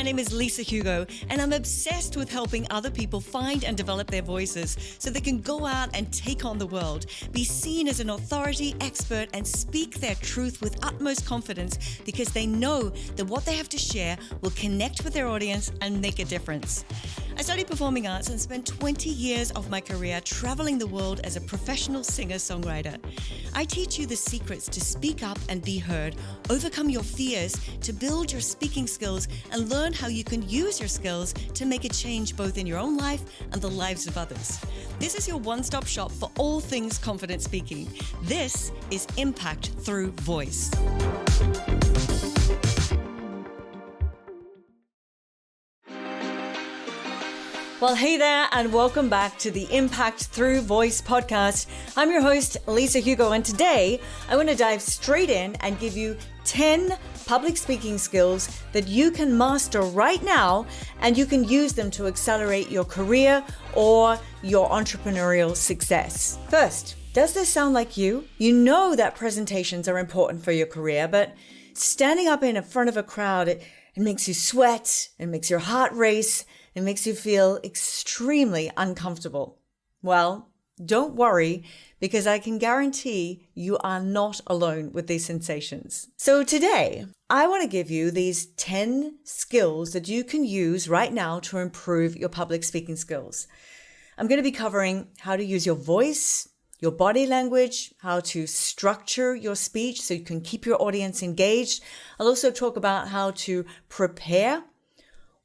name is Lisa Hugo, and I'm obsessed with helping other people find and develop their voices so they can go out and take on the world, be seen as an authority, expert, and speak their truth with utmost confidence because they know that what they have to share will connect with their audience and make a difference. I studied performing arts and spent 20 years of my career traveling the world as a professional singer-songwriter. I teach you the secrets to speak up and be heard, overcome your fears, to build your speaking skills, and learn how you can use your skills to make a change both in your own life and the lives of others. This is your one-stop shop for all things confident speaking. This is Impact Through Voice. Well, hey there, and welcome back to the Impact Through Voice podcast. I'm your host, Lisa Hugo, and today I want to dive straight in and give you 10 public speaking skills that you can master right now, and you can use them to accelerate your career or your entrepreneurial success. First, does this sound like you? You know that presentations are important for your career, but standing up in front of a crowd, it makes you sweat, it makes your heart race, it makes you feel extremely uncomfortable. Well, don't worry, because I can guarantee you are not alone with these sensations. So today, I want to give you these 10 skills that you can use right now to improve your public speaking skills. I'm going to be covering how to use your voice, your body language, how to structure your speech so you can keep your audience engaged. I'll also talk about how to prepare,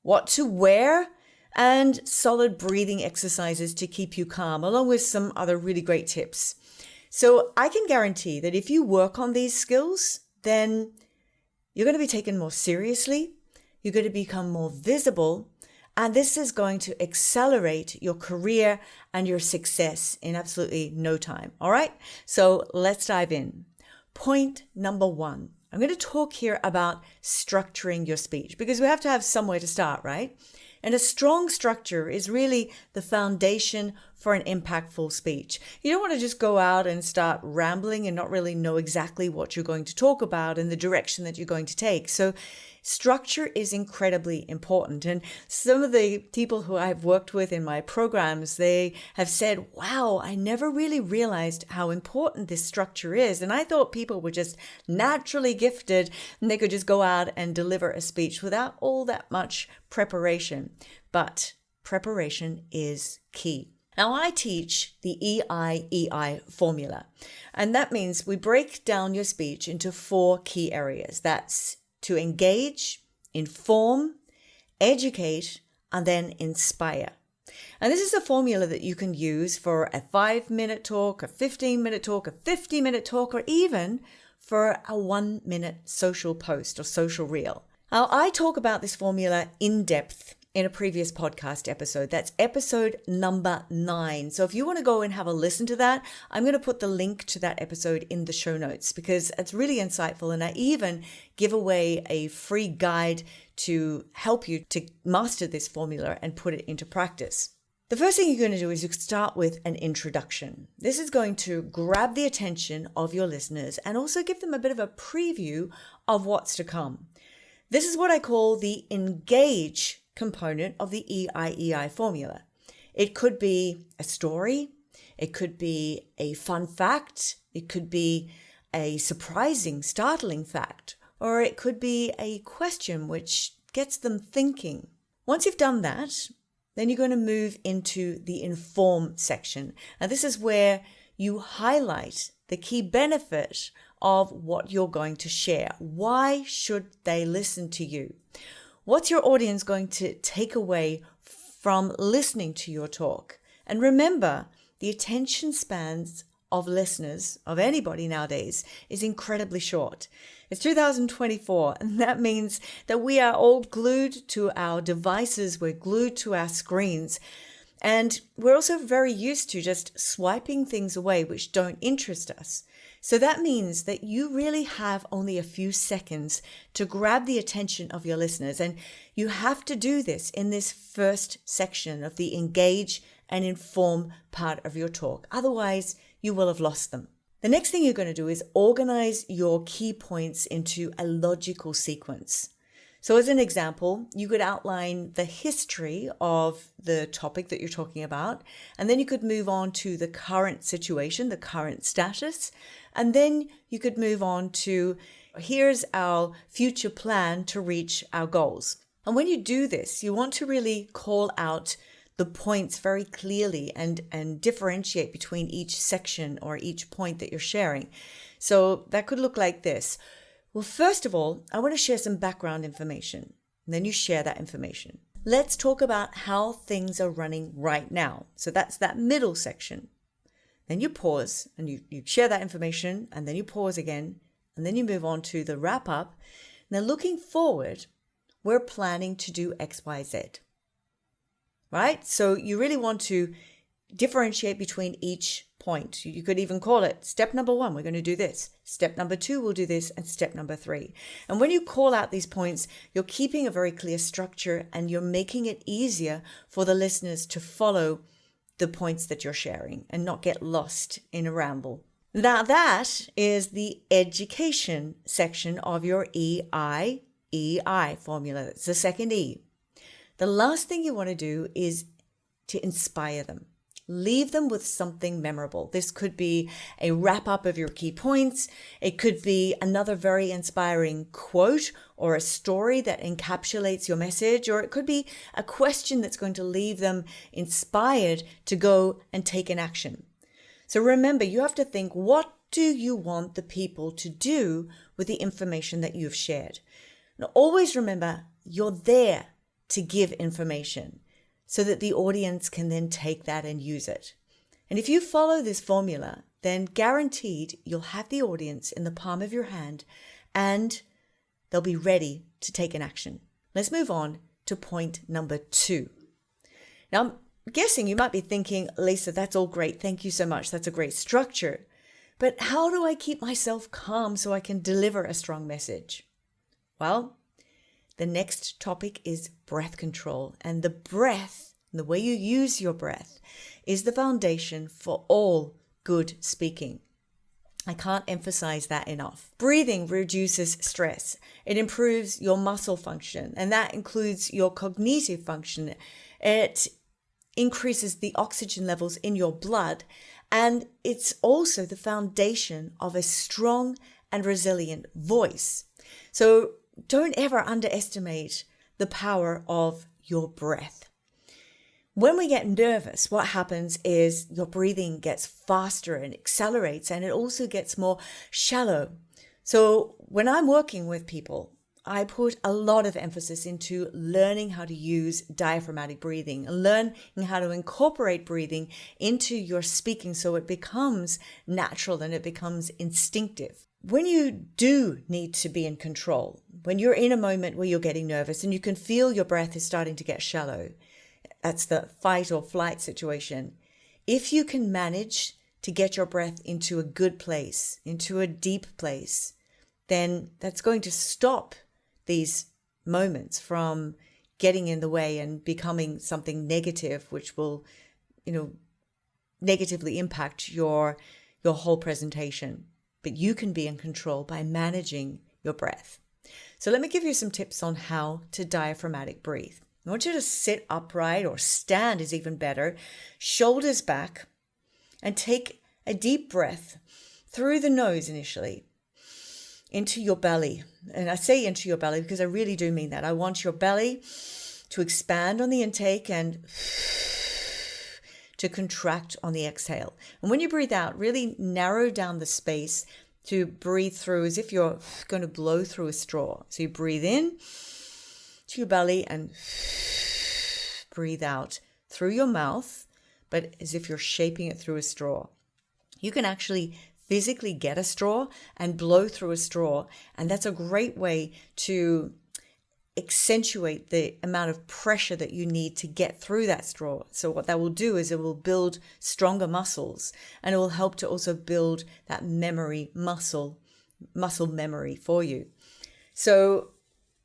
what to wear, and solid breathing exercises to keep you calm, along with some other really great tips. So I can guarantee that if you work on these skills, then you're going to be taken more seriously, you're going to become more visible, and this is going to accelerate your career and your success in absolutely no time. All right, so let's dive in. Point number 1. I'm going to talk here about structuring your speech because we have to have somewhere to start, right? And a strong structure is really the foundation for an impactful speech. You don't want to just go out and start rambling and not really know exactly what you're going to talk about and the direction that you're going to take. So structure is incredibly important. And some of the people who I've worked with in my programs, they have said, wow, I never really realized how important this structure is. And I thought people were just naturally gifted and they could just go out and deliver a speech without all that much preparation. But preparation is key. Now, I teach the EIEI formula, and that means we break down your speech into 4 key areas. That's to engage, inform, educate, and then inspire. And this is a formula that you can use for a 5-minute talk, a 15-minute talk, a 50-minute talk, or even for a 1-minute social post or social reel. Now, I talk about this formula in depth in a previous podcast episode. That's episode number 9. So if you want to go and have a listen to that, I'm going to put the link to that episode in the show notes because it's really insightful. And I even give away a free guide to help you to master this formula and put it into practice. The first thing you're going to do is you start with an introduction. This is going to grab the attention of your listeners and also give them a bit of a preview of what's to come. This is what I call the engage component of the EIEI formula. It could be a story, it could be a fun fact, it could be a surprising, startling fact, or it could be a question which gets them thinking. Once you've done that, then you're going to move into the inform section. And this is where you highlight the key benefit of what you're going to share. Why should they listen to you? What's your audience going to take away from listening to your talk? And remember, the attention spans of listeners, of anybody nowadays, is incredibly short. It's 2024, and that means that we are all glued to our devices, we're glued to our screens, and we're also very used to just swiping things away which don't interest us. So that means that you really have only a few seconds to grab the attention of your listeners. And you have to do this in this first section of the engage and inform part of your talk. Otherwise, you will have lost them. The next thing you're going to do is organize your key points into a logical sequence. So as an example, you could outline the history of the topic that you're talking about, and then you could move on to the current situation, the current status, and then you could move on to here's our future plan to reach our goals. And when you do this, you want to really call out the points very clearly and differentiate between each section or each point that you're sharing. So that could look like this. Well, first of all, I want to share some background information. And then you share that information. Let's talk about how things are running right now. So that's that middle section. Then you pause and you share that information, and then you pause again, and then you move on to the wrap up. Now, looking forward, we're planning to do X, Y, Z. Right? So you really want to differentiate between each point. You could even call it step number 1, we're going to do this. Step number 2, we'll do this. And step number 3. And when you call out these points, you're keeping a very clear structure and you're making it easier for the listeners to follow the points that you're sharing and not get lost in a ramble. Now that is the education section of your EIEI formula. It's the second E. The last thing you want to do is to inspire them. Leave them with something memorable. This could be a wrap up of your key points. It could be another very inspiring quote or a story that encapsulates your message, or it could be a question that's going to leave them inspired to go and take an action. So remember, you have to think, what do you want the people to do with the information that you've shared? Now, always remember, you're there to give information so that the audience can then take that and use it. And if you follow this formula, then guaranteed you'll have the audience in the palm of your hand and they'll be ready to take an action. Let's move on to point number 2. Now, I'm guessing you might be thinking, Lisa, that's all great. Thank you so much. That's a great structure. But how do I keep myself calm so I can deliver a strong message? Well, the next topic is breath control. And the breath, the way you use your breath, is the foundation for all good speaking. I can't emphasize that enough. Breathing reduces stress. It improves your muscle function, and that includes your cognitive function. It increases the oxygen levels in your blood, and it's also the foundation of a strong and resilient voice. So don't ever underestimate the power of your breath. When we get nervous, what happens is your breathing gets faster and accelerates, and it also gets more shallow. So when I'm working with people, I put a lot of emphasis into learning how to use diaphragmatic breathing, learning how to incorporate breathing into your speaking so it becomes natural and it becomes instinctive. When you do need to be in control, when you're in a moment where you're getting nervous and you can feel your breath is starting to get shallow, that's the fight or flight situation. If you can manage to get your breath into a good place, into a deep place, then that's going to stop these moments from getting in the way and becoming something negative, which will, negatively impact your whole presentation. But you can be in control by managing your breath. So let me give you some tips on how to diaphragmatic breathe. I want you to sit upright, or stand is even better, shoulders back, and take a deep breath through the nose initially into your belly. And I say into your belly because I really do mean that. I want your belly to expand on the intake and to contract on the exhale. And when you breathe out, really narrow down the space to breathe through as if you're going to blow through a straw. So you breathe in to your belly and breathe out through your mouth, but as if you're shaping it through a straw. You can actually physically get a straw and blow through a straw, and that's a great way to accentuate the amount of pressure that you need to get through that straw. So what that will do is it will build stronger muscles, and it will help to also build that muscle memory for you. So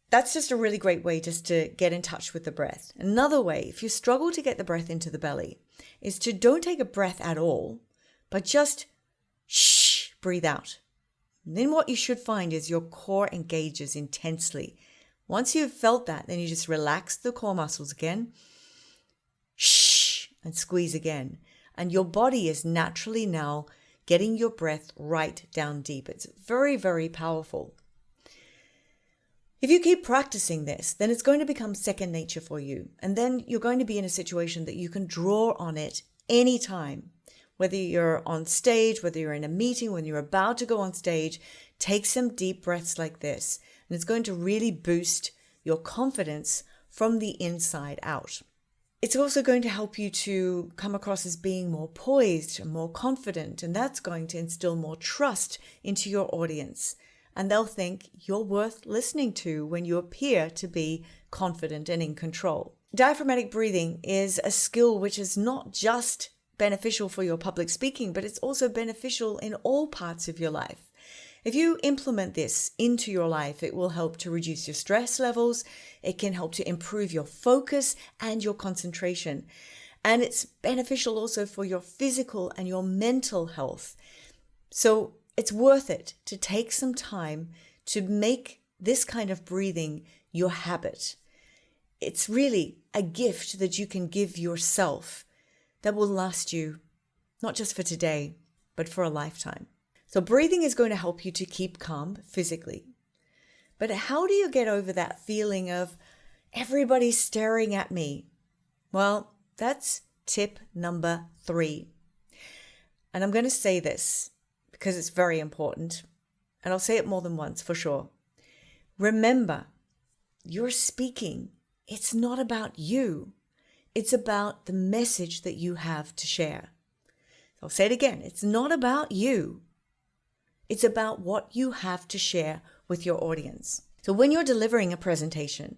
that's just a really great way just to get in touch with the breath. Another way, if you struggle to get the breath into the belly, is to don't take a breath at all, but just breathe out. And then what you should find is your core engages intensely Once you've felt that, then you just relax the core muscles again, and squeeze again. And your body is naturally now getting your breath right down deep. It's very, very powerful. If you keep practicing this, then it's going to become second nature for you. And then you're going to be in a situation that you can draw on it anytime. Whether you're on stage, whether you're in a meeting, when you're about to go on stage, take some deep breaths like this. And it's going to really boost your confidence from the inside out. It's also going to help you to come across as being more poised and more confident. And that's going to instill more trust into your audience. And they'll think you're worth listening to when you appear to be confident and in control. Diaphragmatic breathing is a skill which is not just beneficial for your public speaking, but it's also beneficial in all parts of your life. If you implement this into your life, it will help to reduce your stress levels. It can help to improve your focus and your concentration. And it's beneficial also for your physical and your mental health. So it's worth it to take some time to make this kind of breathing your habit. It's really a gift that you can give yourself that will last you, not just for today, but for a lifetime. So breathing is going to help you to keep calm physically. But how do you get over that feeling of everybody's staring at me? Well, that's tip number 3. And I'm going to say this because it's very important. And I'll say it more than once for sure. Remember, you're speaking. It's not about you. It's about the message that you have to share. I'll say it again. It's not about you. It's about what you have to share with your audience. So when you're delivering a presentation,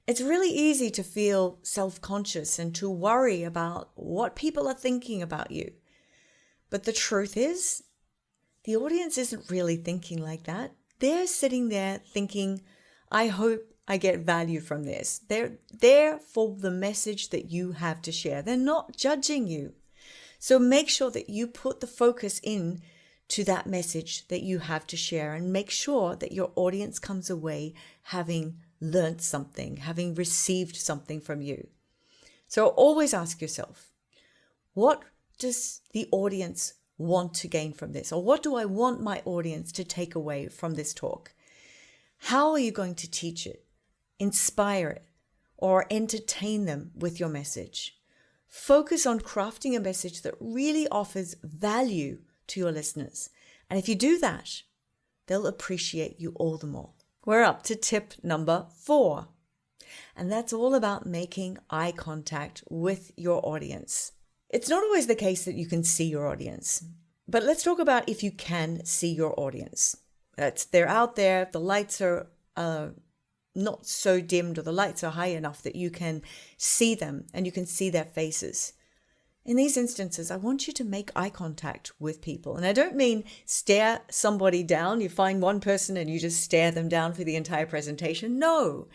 it's really easy to feel self-conscious and to worry about what people are thinking about you. But the truth is, the audience isn't really thinking like that. They're sitting there thinking, I hope I get value from this. They're there for the message that you have to share. They're not judging you. So make sure that you put the focus in to that message that you have to share and make sure that your audience comes away having learned something, having received something from you. So always ask yourself, what does the audience want to gain from this? Or what do I want my audience to take away from this talk? How are you going to teach it, inspire it, or entertain them with your message? Focus on crafting a message that really offers value to your listeners. And if you do that, they'll appreciate you all the more. We're up to tip number 4. And that's all about making eye contact with your audience. It's not always the case that you can see your audience, but let's talk about if you can see your audience. They're out there, the lights are not so dimmed or the lights are high enough that you can see them and you can see their faces. In these instances, I want you to make eye contact with people. And I don't mean stare somebody down. You find one person and you just stare them down for the entire presentation. No,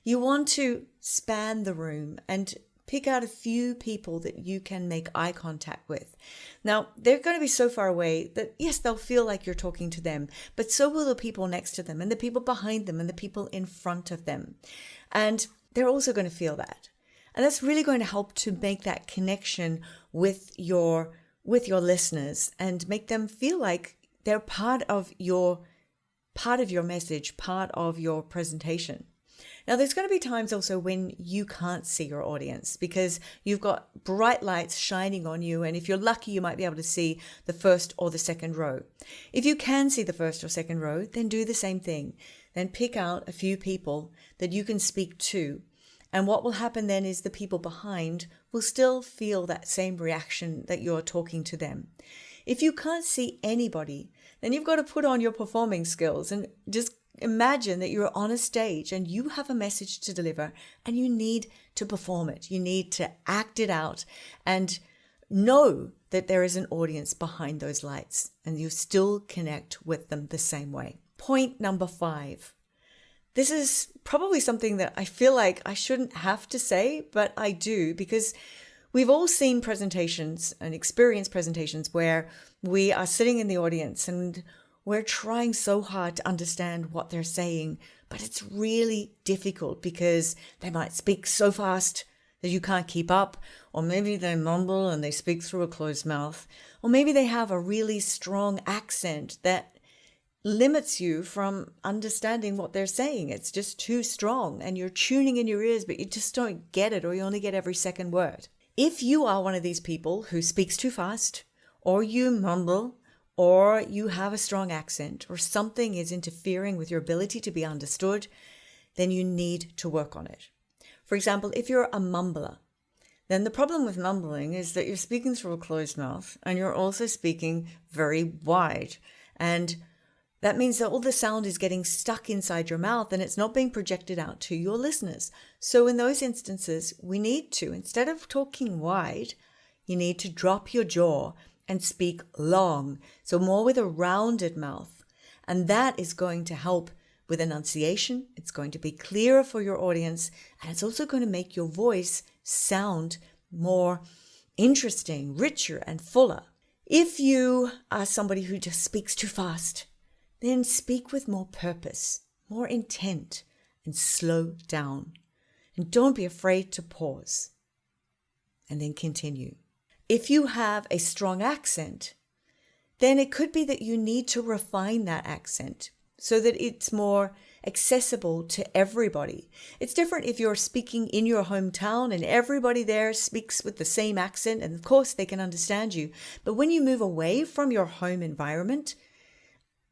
you want to span the room and pick out a few people that you can make eye contact with. Now, they're going to be so far away that, yes, they'll feel like you're talking to them, but so will the people next to them and the people behind them and the people in front of them. And they're also going to feel that. And that's really going to help to make that connection with your listeners and make them feel like they're part of your message, part of your presentation. Now, there's going to be times also when you can't see your audience because you've got bright lights shining on you. And if you're lucky, you might be able to see the first or the second row. If you can see the first or second row, then do the same thing. Then pick out a few people that you can speak to. And what will happen then is the people behind will still feel that same reaction that you're talking to them. If you can't see anybody, then you've got to put on your performing skills and just imagine that you're on a stage and you have a message to deliver and you need to perform it. You need to act it out and know that there is an audience behind those lights and you still connect with them the same way. Point number 5. This is probably something that I feel like I shouldn't have to say, but I do because we've all seen presentations and experienced presentations where we are sitting in the audience and we're trying so hard to understand what they're saying, but it's really difficult because they might speak so fast that you can't keep up, or maybe they mumble and they speak through a closed mouth, or maybe they have a really strong accent that limits you from understanding what they're saying. It's just too strong and you're tuning in your ears, but you just don't get it, or you only get every second word. If you are one of these people who speaks too fast, or you mumble, or you have a strong accent, or something is interfering with your ability to be understood, then you need to work on it. For example, if you're a mumbler, then the problem with mumbling is that you're speaking through a closed mouth and you're also speaking very wide. And that means that all the sound is getting stuck inside your mouth and it's not being projected out to your listeners. So in those instances, we need to, instead of talking wide, you need to drop your jaw and speak long. So more with a rounded mouth. And that is going to help with enunciation. It's going to be clearer for your audience. And it's also going to make your voice sound more interesting, richer, and fuller. If you are somebody who just speaks too fast, then speak with more purpose, more intent, and slow down. And don't be afraid to pause and then continue. If you have a strong accent, then it could be that you need to refine that accent so that it's more accessible to everybody. It's different if you're speaking in your hometown and everybody there speaks with the same accent, and of course they can understand you. But when you move away from your home environment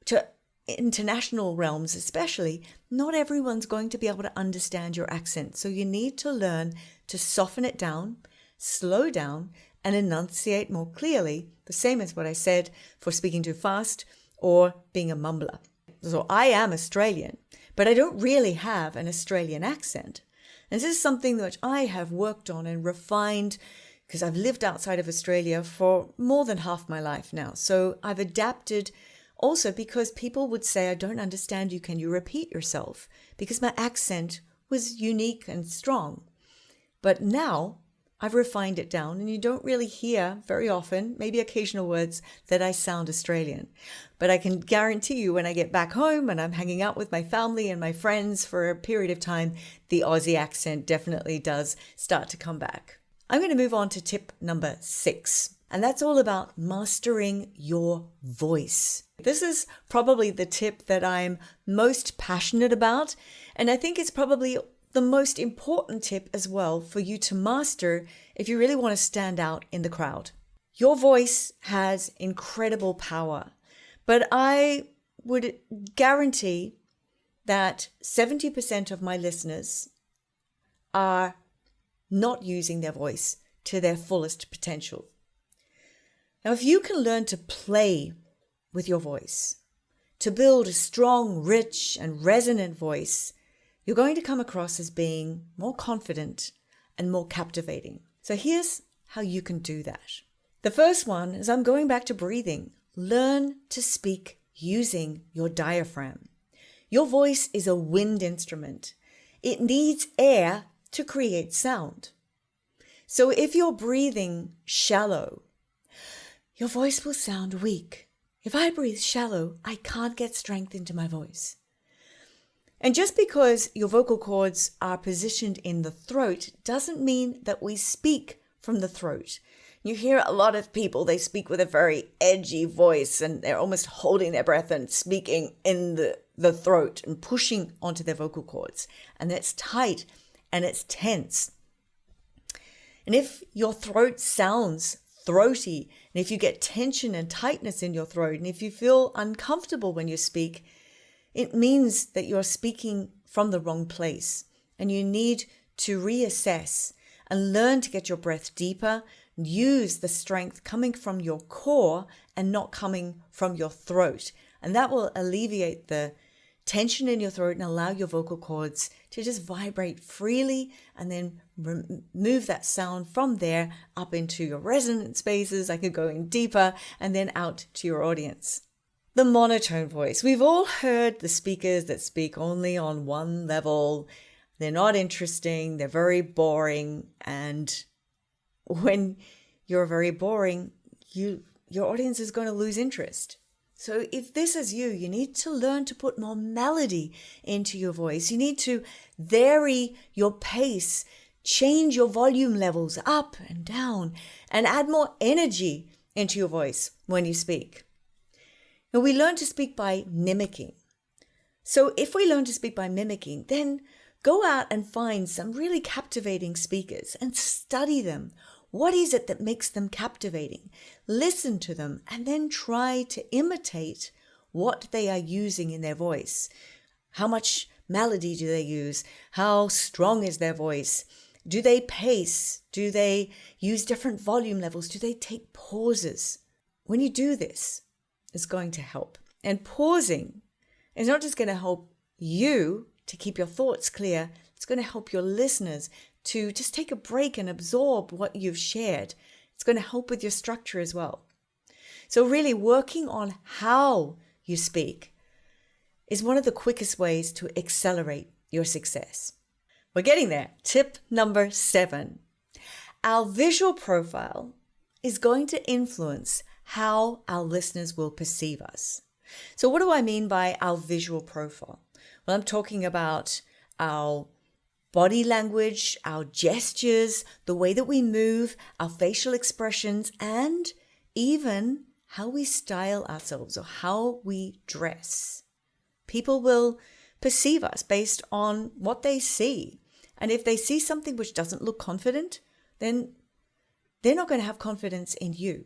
to international realms especially, not everyone's going to be able to understand your accent. So you need to learn to soften it down, slow down, and enunciate more clearly, the same as what I said for speaking too fast or being a mumbler. So I am Australian, but I don't really have an Australian accent. And this is something that I have worked on and refined because I've lived outside of Australia for more than half my life now. So I've adapted also because people would say, I don't understand you, can you repeat yourself? Because my accent was unique and strong. But now I've refined it down and you don't really hear very often, maybe occasional words, that I sound Australian. But I can guarantee you when I get back home and I'm hanging out with my family and my friends for a period of time, the Aussie accent definitely does start to come back. I'm going to move on to tip number 6, and that's all about mastering your voice. This is probably the tip that I'm most passionate about, and I think it's probably the most important tip as well for you to master if you really want to stand out in the crowd. Your voice has incredible power, but I would guarantee that 70% of my listeners are not using their voice to their fullest potential. Now, if you can learn to play with your voice, to build a strong, rich, and resonant voice, you're going to come across as being more confident and more captivating. So here's how you can do that. The first one is I'm going back to breathing. Learn to speak using your diaphragm. Your voice is a wind instrument. It needs air to create sound. So if you're breathing shallow, your voice will sound weak. If I breathe shallow, I can't get strength into my voice. And just because your vocal cords are positioned in the throat doesn't mean that we speak from the throat. You hear a lot of people, they speak with a very edgy voice and they're almost holding their breath and speaking in the throat and pushing onto their vocal cords. And it's tight and it's tense. And if your throat sounds throaty, and if you get tension and tightness in your throat, and if you feel uncomfortable when you speak, it means that you're speaking from the wrong place and you need to reassess and learn to get your breath deeper, use the strength coming from your core and not coming from your throat. And that will alleviate the tension in your throat and allow your vocal cords to just vibrate freely and then move that sound from there up into your resonant spaces. I could go in deeper and then out to your audience. The monotone voice. We've all heard the speakers that speak only on one level. They're not interesting. They're very boring. And when you're very boring, your audience is going to lose interest. So if this is you, you need to learn to put more melody into your voice. You need to vary your pace, change your volume levels up and down, and add more energy into your voice when you speak. Now, we learn to speak by mimicking. So if we learn to speak by mimicking, then go out and find some really captivating speakers and study them. What is it that makes them captivating? Listen to them and then try to imitate what they are using in their voice. How much melody do they use? How strong is their voice? Do they pace? Do they use different volume levels? Do they take pauses? When you do this, it's going to help. And pausing is not just going to help you to keep your thoughts clear. It's going to help your listeners to just take a break and absorb what you've shared. It's going to help with your structure as well. So really working on how you speak is one of the quickest ways to accelerate your success. We're getting there. Tip number 7. Our visual profile is going to influence how our listeners will perceive us. So what do I mean by our visual profile? Well, I'm talking about our body language, our gestures, the way that we move, our facial expressions, and even how we style ourselves or how we dress. People will perceive us based on what they see. And if they see something which doesn't look confident, then they're not going to have confidence in you.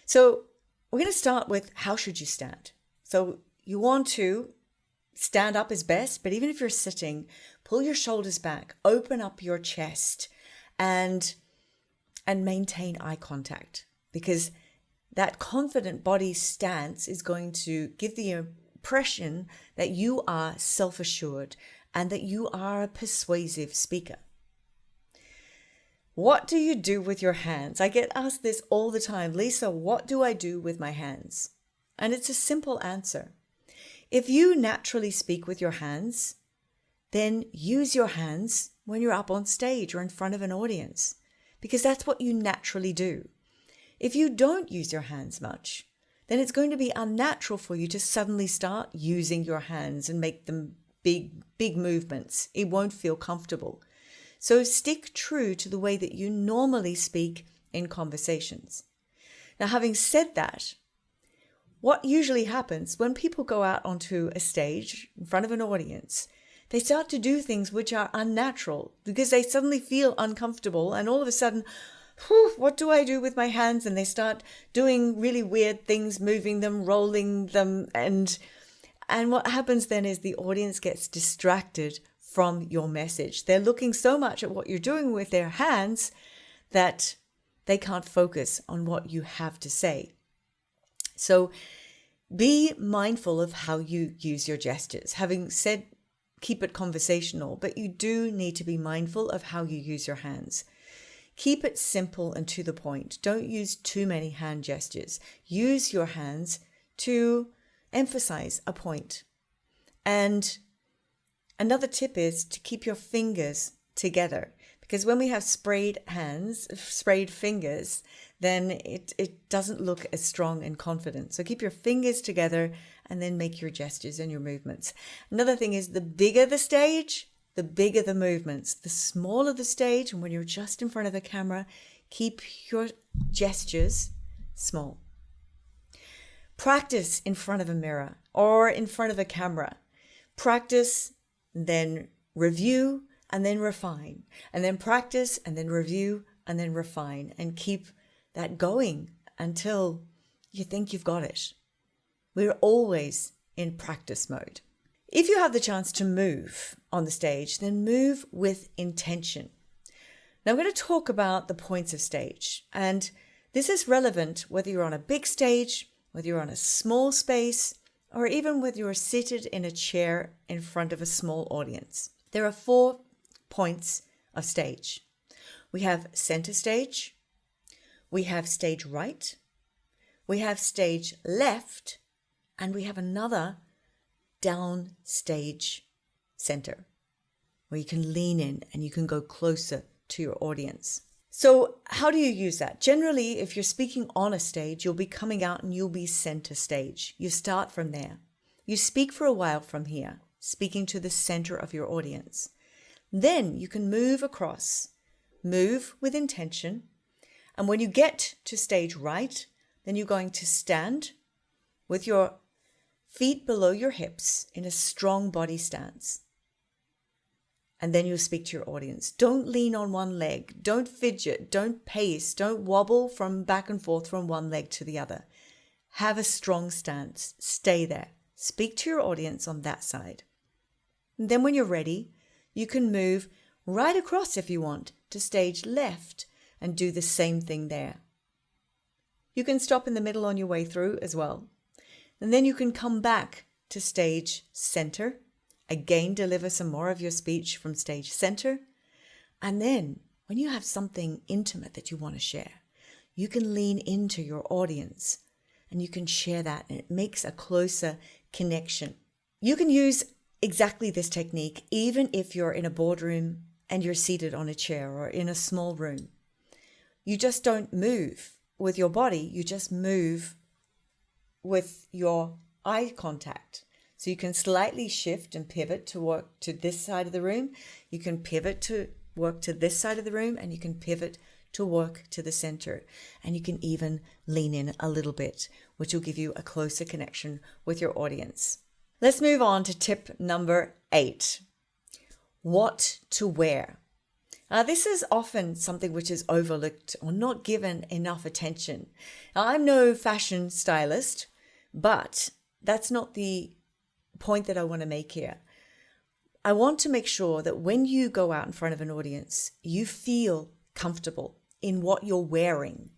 So we're going to start with how should you stand? So you want to stand up is best, but even if you're sitting, pull your shoulders back, open up your chest, and maintain eye contact, because that confident body stance is going to give the impression that you are self-assured and that you are a persuasive speaker. What do you do with your hands? I get asked this all the time. Lisa, what do I do with my hands? And it's a simple answer. If you naturally speak with your hands, then use your hands when you're up on stage or in front of an audience, because that's what you naturally do. If you don't use your hands much, then it's going to be unnatural for you to suddenly start using your hands and make them big movements. It won't feel comfortable. So stick true to the way that you normally speak in conversations. Now, having said that, what usually happens when people go out onto a stage in front of an audience, they start to do things which are unnatural because they suddenly feel uncomfortable, and all of a sudden, what do I do with my hands? And they start doing really weird things, moving them, rolling them, and what happens then is the audience gets distracted from your message. They're looking so much at what you're doing with their hands that they can't focus on what you have to say. So be mindful of how you use your gestures. Having said keep it conversational, but you do need to be mindful of how you use your hands. Keep it simple and to the point. Don't use too many hand gestures. Use your hands to emphasize a point. And another tip is to keep your fingers together, because when we have sprayed fingers, then it doesn't look as strong and confident. So keep your fingers together and then make your gestures and your movements. Another thing is, the bigger the stage, the bigger the movements. The smaller the stage, and when you're just in front of the camera, keep your gestures small. Practice in front of a mirror or in front of a camera. Practice, then review, and then refine. And then practice, and then review, and then refine. And keep that going until you think you've got it. We're always in practice mode. If you have the chance to move on the stage, then move with intention. Now I'm going to talk about the points of stage. And this is relevant whether you're on a big stage, whether you're on a small space, or even whether you're seated in a chair in front of a small audience. There are 4 points of stage. We have center stage, we have stage right, we have stage left, and we have another down stage center where you can lean in and you can go closer to your audience. So how do you use that? Generally, if you're speaking on a stage, you'll be coming out and you'll be center stage. You start from there. You speak for a while from here, speaking to the center of your audience. Then you can move across, move with intention. And when you get to stage right, then you're going to stand with your feet below your hips in a strong body stance. And then you'll speak to your audience. Don't lean on one leg. Don't fidget. Don't pace. Don't wobble from back and forth from one leg to the other. Have a strong stance. Stay there. Speak to your audience on that side. And then when you're ready, you can move right across if you want to stage left and do the same thing there. You can stop in the middle on your way through as well. And then you can come back to stage center. Again, deliver some more of your speech from stage center. And then when you have something intimate that you want to share, you can lean into your audience and you can share that, and it makes a closer connection. You can use exactly this technique even if you're in a boardroom and you're seated on a chair or in a small room. You just don't move with your body, you just move with your eye contact. So you can slightly shift and pivot to work to this side of the room. You can pivot to work to this side of the room, and you can pivot to work to the center. And you can even lean in a little bit, which will give you a closer connection with your audience. Let's move on to tip number 8. What to wear. This is often something which is overlooked or not given enough attention. Now, I'm no fashion stylist, but that's not the point that I want to make here. I want to make sure that when you go out in front of an audience, you feel comfortable in what you're wearing.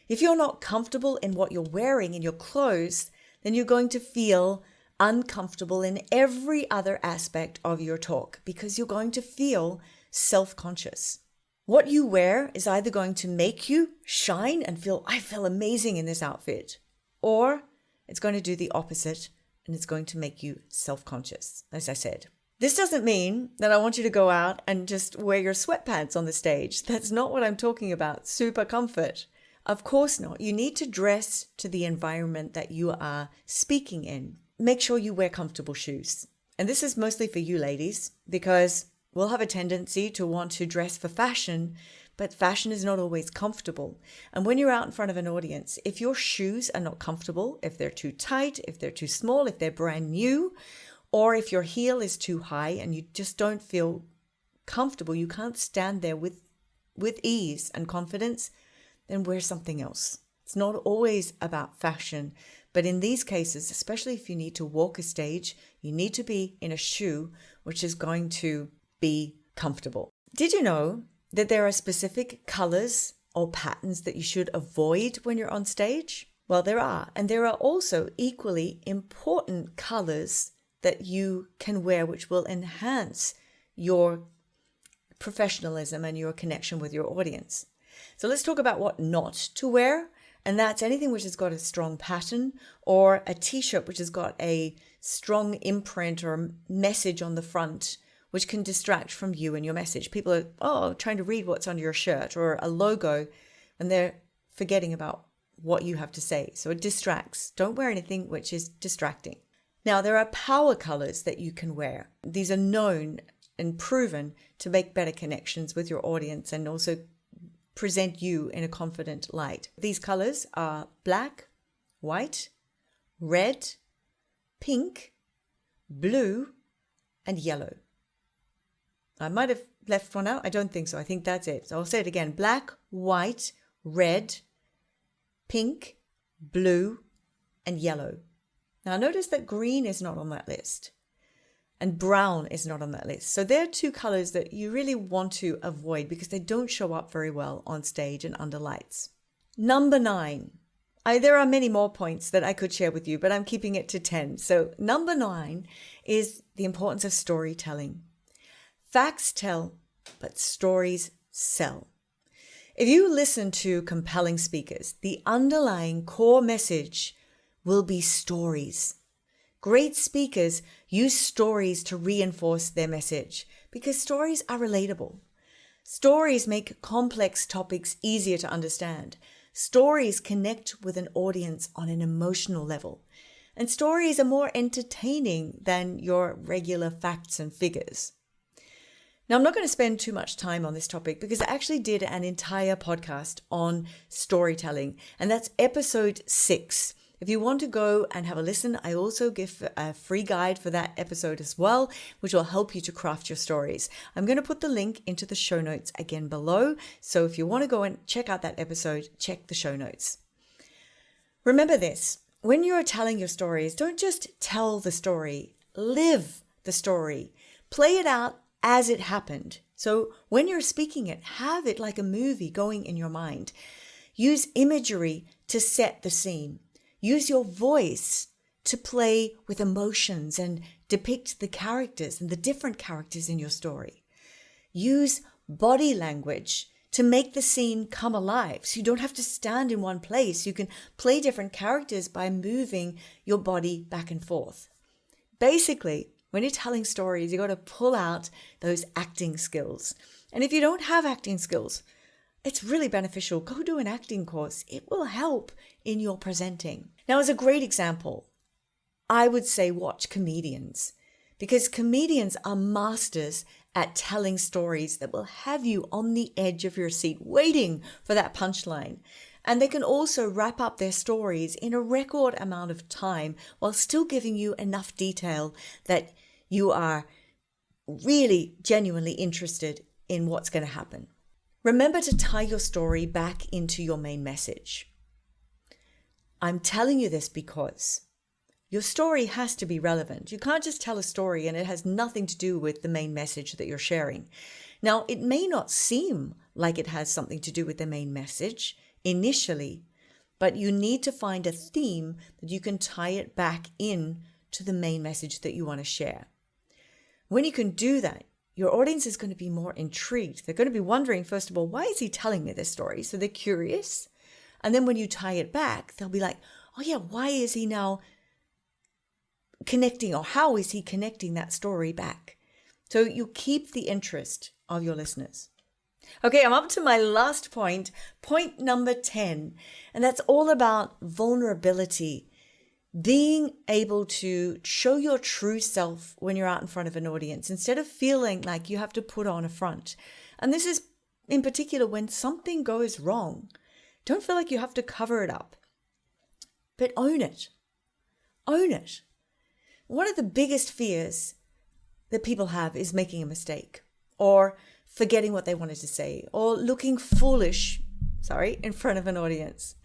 If you're not comfortable in what you're wearing in your clothes, then you're going to feel uncomfortable in every other aspect of your talk because you're going to feel self-conscious. What you wear is either going to make you shine and feel, I feel amazing in this outfit, or it's going to do the opposite and it's going to make you self-conscious, as I said. This doesn't mean that I want you to go out and just wear your sweatpants on the stage. That's not what I'm talking about. Super comfort. Of course not. You need to dress to the environment that you are speaking in. Make sure you wear comfortable shoes. And this is mostly for you ladies, because we'll have a tendency to want to dress for fashion, but fashion is not always comfortable. And when you're out in front of an audience, if your shoes are not comfortable, if they're too tight, if they're too small, if they're brand new, or if your heel is too high and you just don't feel comfortable, you can't stand there with ease and confidence, then wear something else. It's not always about fashion, but in these cases, especially if you need to walk a stage, you need to be in a shoe which is going to be comfortable. Did you know that there are specific colors or patterns that you should avoid when you're on stage? Well, there are. And there are also equally important colors that you can wear which will enhance your professionalism and your connection with your audience. So let's talk about what not to wear. And that's anything which has got a strong pattern, or a t-shirt which has got a strong imprint or message on the front, which can distract from you and your message. People are trying to read what's on your shirt, or a logo, and they're forgetting about what you have to say. So it distracts. Don't wear anything which is distracting. Now, there are power colors that you can wear. These are known and proven to make better connections with your audience and also present you in a confident light. These colors are black, white, red, pink, blue, and yellow. I might have left one out. I don't think so. I think that's it. So I'll say it again. Black, white, red, pink, blue, and yellow. Now notice that green is not on that list and brown is not on that list. So they're two colors that you really want to avoid because they don't show up very well on stage and under lights. Number 9. There are many more points that I could share with you, but I'm keeping it to 10. So number 9 is the importance of storytelling. Facts tell, but stories sell. If you listen to compelling speakers, the underlying core message will be stories. Great speakers use stories to reinforce their message because stories are relatable. Stories make complex topics easier to understand. Stories connect with an audience on an emotional level. And stories are more entertaining than your regular facts and figures. Now, I'm not going to spend too much time on this topic because I actually did an entire podcast on storytelling, and that's episode 6. If you want to go and have a listen, I also give a free guide for that episode as well, which will help you to craft your stories. I'm going to put the link into the show notes again below. So if you want to go and check out that episode, check the show notes. Remember this, when you're telling your stories, don't just tell the story, live the story. Play it out as it happened. So when you're speaking it, have it like a movie going in your mind. Use imagery to set the scene. Use your voice to play with emotions and depict the characters and the different characters in your story. Use body language to make the scene come alive. So you don't have to stand in one place. You can play different characters by moving your body back and forth. Basically, when you're telling stories, you got to pull out those acting skills. And if you don't have acting skills, it's really beneficial. Go do an acting course. It will help in your presenting. Now, as a great example, I would say watch comedians, because comedians are masters at telling stories that will have you on the edge of your seat waiting for that punchline. And they can also wrap up their stories in a record amount of time while still giving you enough detail that you are really genuinely interested in what's going to happen. Remember to tie your story back into your main message. I'm telling you this because your story has to be relevant. You can't just tell a story and it has nothing to do with the main message that you're sharing. Now, it may not seem like it has something to do with the main message initially, but you need to find a theme that you can tie it back in to the main message that you want to share. When you can do that, your audience is going to be more intrigued. They're going to be wondering, first of all, why is he telling me this story? So they're curious. And then when you tie it back, they'll be like, oh yeah, why is he now connecting, or how is he connecting that story back? So you keep the interest of your listeners. Okay, I'm up to my last point number 10. And that's all about vulnerability. Being able to show your true self when you're out in front of an audience instead of feeling like you have to put on a front. And this is in particular when something goes wrong. Don't feel like you have to cover it up, but own it. Own it. One of the biggest fears that people have is making a mistake, or forgetting what they wanted to say, or looking foolish, in front of an audience.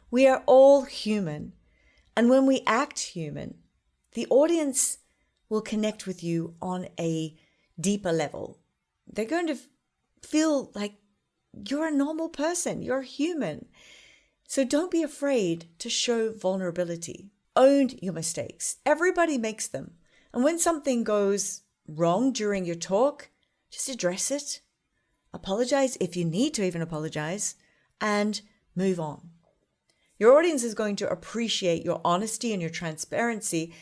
We are all human. And when we act human, the audience will connect with you on a deeper level. They're going to feel like you're a normal person, you're human. So don't be afraid to show vulnerability. Own your mistakes. Everybody makes them. And when something goes wrong during your talk, just address it. Apologize if you need to even apologize, and move on. Your audience is going to appreciate your honesty and your transparency.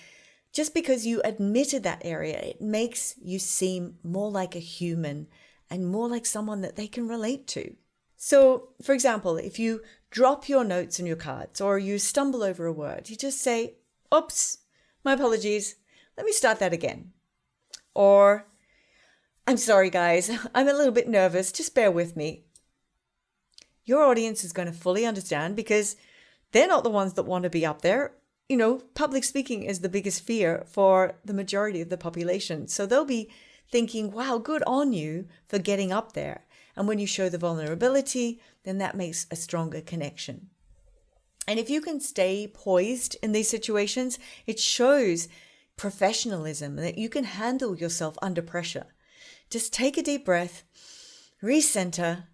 Just because you admitted that area, it makes you seem more like a human and more like someone that they can relate to. So, for example, if you drop your notes and your cards, or you stumble over a word, you just say, oops, my apologies, let me start that again. Or, I'm sorry guys, I'm a little bit nervous, just bear with me. Your audience is going to fully understand because they're not the ones that want to be up there. You know, public speaking is the biggest fear for the majority of the population. So they'll be thinking, wow, good on you for getting up there. And when you show the vulnerability, then that makes a stronger connection. And if you can stay poised in these situations, it shows professionalism, that you can handle yourself under pressure. Just take a deep breath, recenter,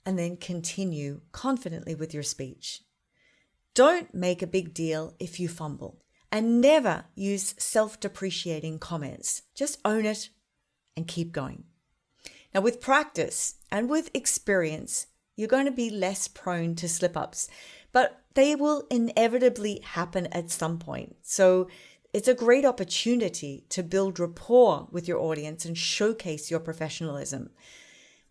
and then continue confidently with your speech. Don't make a big deal if you fumble, and never use self-depreciating comments. Just own it and keep going. Now, with practice and with experience, you're going to be less prone to slip-ups, but they will inevitably happen at some point. So it's a great opportunity to build rapport with your audience and showcase your professionalism.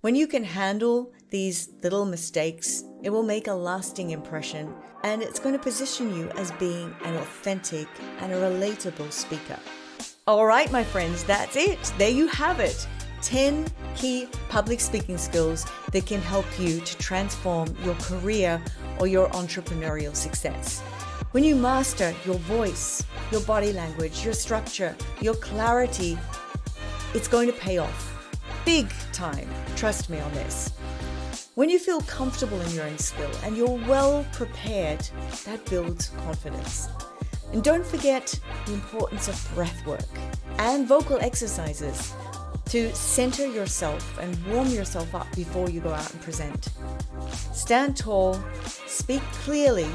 When you can handle these little mistakes, it will make a lasting impression, and it's going to position you as being an authentic and a relatable speaker. All right, my friends, that's it. There you have it. 10 key public speaking skills that can help you to transform your career or your entrepreneurial success. When you master your voice, your body language, your structure, your clarity, it's going to pay off. Big time. Trust me on this. When you feel comfortable in your own skill and you're well prepared, that builds confidence. And don't forget the importance of breath work and vocal exercises to center yourself and warm yourself up before you go out and present. Stand tall, speak clearly,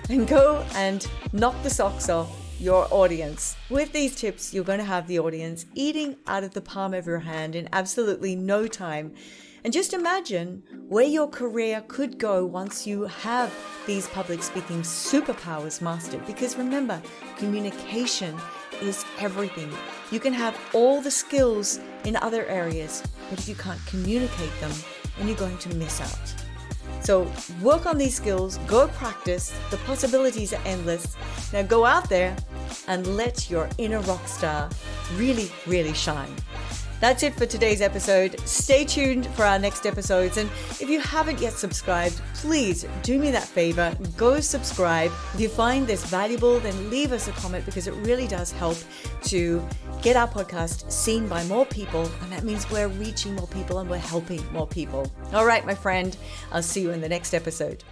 and go and knock the socks off your audience. With these tips, you're going to have the audience eating out of the palm of your hand in absolutely no time. And just imagine where your career could go once you have these public speaking superpowers mastered. Because remember, communication is everything. You can have all the skills in other areas, but if you can't communicate them, then you're going to miss out. So work on these skills, go practice. The possibilities are endless. Now go out there and let your inner rock star really, really shine. That's it for today's episode. Stay tuned for our next episodes. And if you haven't yet subscribed, please do me that favor. Go subscribe. If you find this valuable, then leave us a comment because it really does help to get our podcast seen by more people. And that means we're reaching more people and we're helping more people. All right, my friend, I'll see you in the next episode.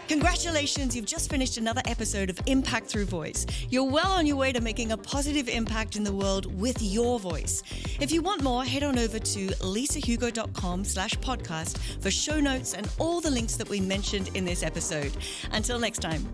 Congratulations, you've just finished another episode of Impact Through Voice. You're well on your way to making a positive impact in the world with your voice. If you want more, head on over to lisahugo.com/podcast for show notes and all the links that we mentioned in this episode. Until next time.